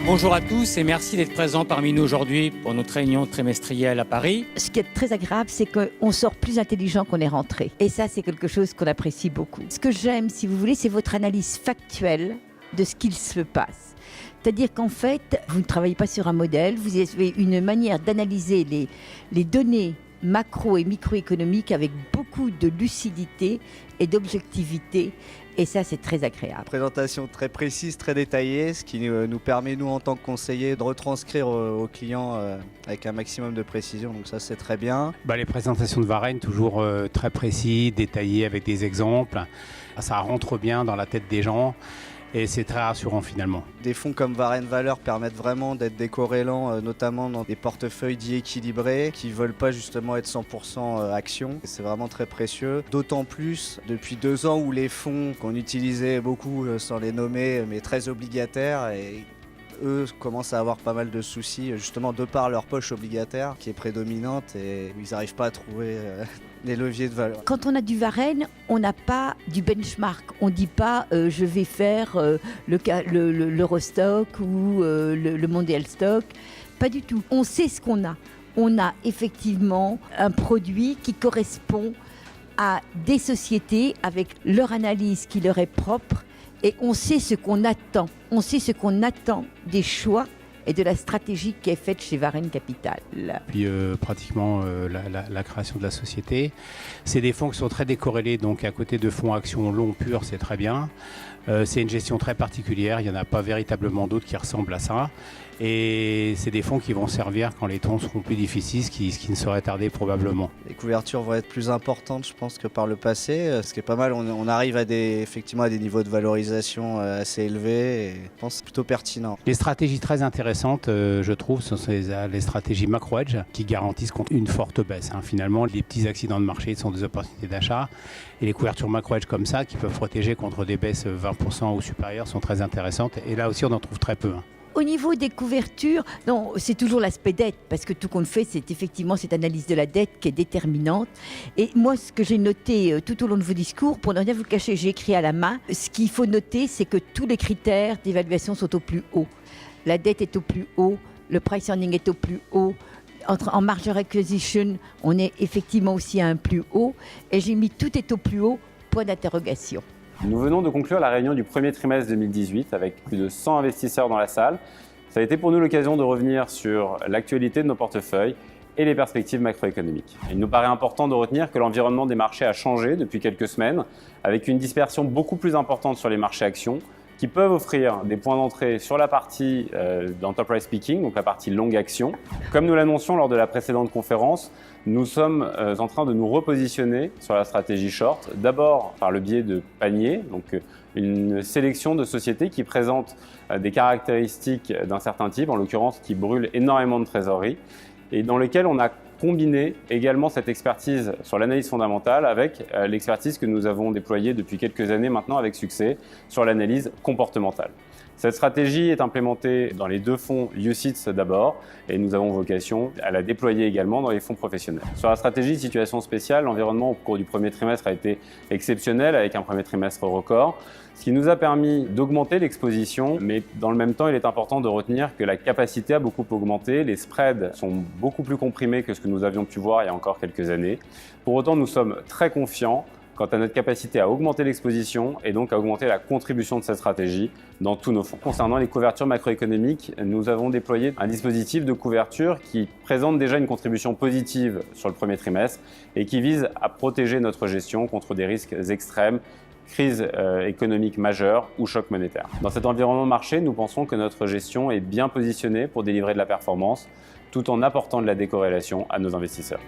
Bonjour à tous et merci d'être présents parmi nous aujourd'hui pour notre réunion trimestrielle à Paris. Ce qui est très agréable, c'est qu'on sort plus intelligent qu'on est rentré. Et ça, c'est quelque chose qu'on apprécie beaucoup. Ce que j'aime, si vous voulez, c'est votre analyse factuelle de ce qu'il se passe. C'est-à-dire qu'en fait, vous ne travaillez pas sur un modèle, vous avez une manière d'analyser les données macro- et microéconomiques avec beaucoup de lucidité et d'objectivité. Et ça, c'est très agréable. Présentation très précise, très détaillée, ce qui nous permet, nous, en tant que conseillers, de retranscrire aux clients avec un maximum de précision. Donc ça, c'est très bien. Les présentations de Varenne, toujours très précises, détaillées, avec des exemples. Ça rentre bien dans la tête des gens. Et c'est très rassurant finalement. Des fonds comme Varenne Valeur permettent vraiment d'être des corrélants, notamment dans des portefeuilles dits équilibrés, qui ne veulent pas justement être 100% actions. C'est vraiment très précieux. D'autant plus depuis 2 ans où les fonds qu'on utilisait beaucoup, sans les nommer, mais très obligataires, et eux commencent à avoir pas mal de soucis, justement de par leur poche obligataire qui est prédominante et ils n'arrivent pas à trouver les leviers de valeur. Quand on a du Varenne, on n'a pas du benchmark. On ne dit pas je vais faire l'Eurostock ou le Mondial Stock. Pas du tout. On sait ce qu'on a. On a effectivement un produit qui correspond à des sociétés avec leur analyse qui leur est propre. Et on sait ce qu'on attend. On sait ce qu'on attend des choix et de la stratégie qui est faite chez Varenne Capital. Puis pratiquement la création de la société. C'est des fonds qui sont très décorrélés, donc à côté de fonds actions longs purs, c'est très bien. C'est une gestion très particulière, il n'y en a pas véritablement d'autres qui ressemblent à ça. Et c'est des fonds qui vont servir quand les temps seront plus difficiles, ce qui ne saurait tarder probablement. Les couvertures vont être plus importantes, je pense, que par le passé. Ce qui est pas mal, on arrive effectivement à des niveaux de valorisation assez élevés et je pense que c'est plutôt pertinent. Les stratégies très intéressantes, je trouve, ce sont les stratégies macro-hedge qui garantissent contre une forte baisse. Finalement, les petits accidents de marché sont des opportunités d'achat et les couvertures macro-hedge comme ça, qui peuvent protéger contre des baisses 20% ou supérieures, sont très intéressantes. Et là aussi, on en trouve très peu. Au niveau des couvertures, non, c'est toujours l'aspect dette, parce que tout compte fait, c'est effectivement cette analyse de la dette qui est déterminante. Et moi, ce que j'ai noté tout au long de vos discours, pour ne rien vous cacher, j'ai écrit à la main, ce qu'il faut noter, c'est que tous les critères d'évaluation sont au plus haut. La dette est au plus haut, le price earning est au plus haut, en merger acquisition, on est effectivement aussi à un plus haut, et j'ai mis tout est au plus haut, point d'interrogation. Nous venons de conclure la réunion du premier trimestre 2018 avec plus de 100 investisseurs dans la salle. Ça a été pour nous l'occasion de revenir sur l'actualité de nos portefeuilles et les perspectives macroéconomiques. Il nous paraît important de retenir que l'environnement des marchés a changé depuis quelques semaines, avec une dispersion beaucoup plus importante sur les marchés actions, qui peuvent offrir des points d'entrée sur la partie d'enterprise picking, donc la partie longue action. Comme nous l'annoncions lors de la précédente conférence, nous sommes en train de nous repositionner sur la stratégie short, d'abord par le biais de paniers, donc une sélection de sociétés qui présentent des caractéristiques d'un certain type, en l'occurrence qui brûlent énormément de trésorerie, et dans lesquelles on a combiné également cette expertise sur l'analyse fondamentale avec l'expertise que nous avons déployée depuis quelques années maintenant avec succès sur l'analyse comportementale. Cette stratégie est implémentée dans les 2 fonds UCITS d'abord et nous avons vocation à la déployer également dans les fonds professionnels. Sur la stratégie situation spéciale, l'environnement au cours du premier trimestre a été exceptionnel avec un premier trimestre record, ce qui nous a permis d'augmenter l'exposition, mais dans le même temps, il est important de retenir que la capacité a beaucoup augmenté, les spreads sont beaucoup plus comprimés que ce que nous avions pu voir il y a encore quelques années. Pour autant, nous sommes très confiants quant à notre capacité à augmenter l'exposition et donc à augmenter la contribution de cette stratégie dans tous nos fonds. Concernant les couvertures macroéconomiques, nous avons déployé un dispositif de couverture qui présente déjà une contribution positive sur le premier trimestre et qui vise à protéger notre gestion contre des risques extrêmes, crise économique majeure ou choc monétaire. Dans cet environnement marché, nous pensons que notre gestion est bien positionnée pour délivrer de la performance tout en apportant de la décorrélation à nos investisseurs.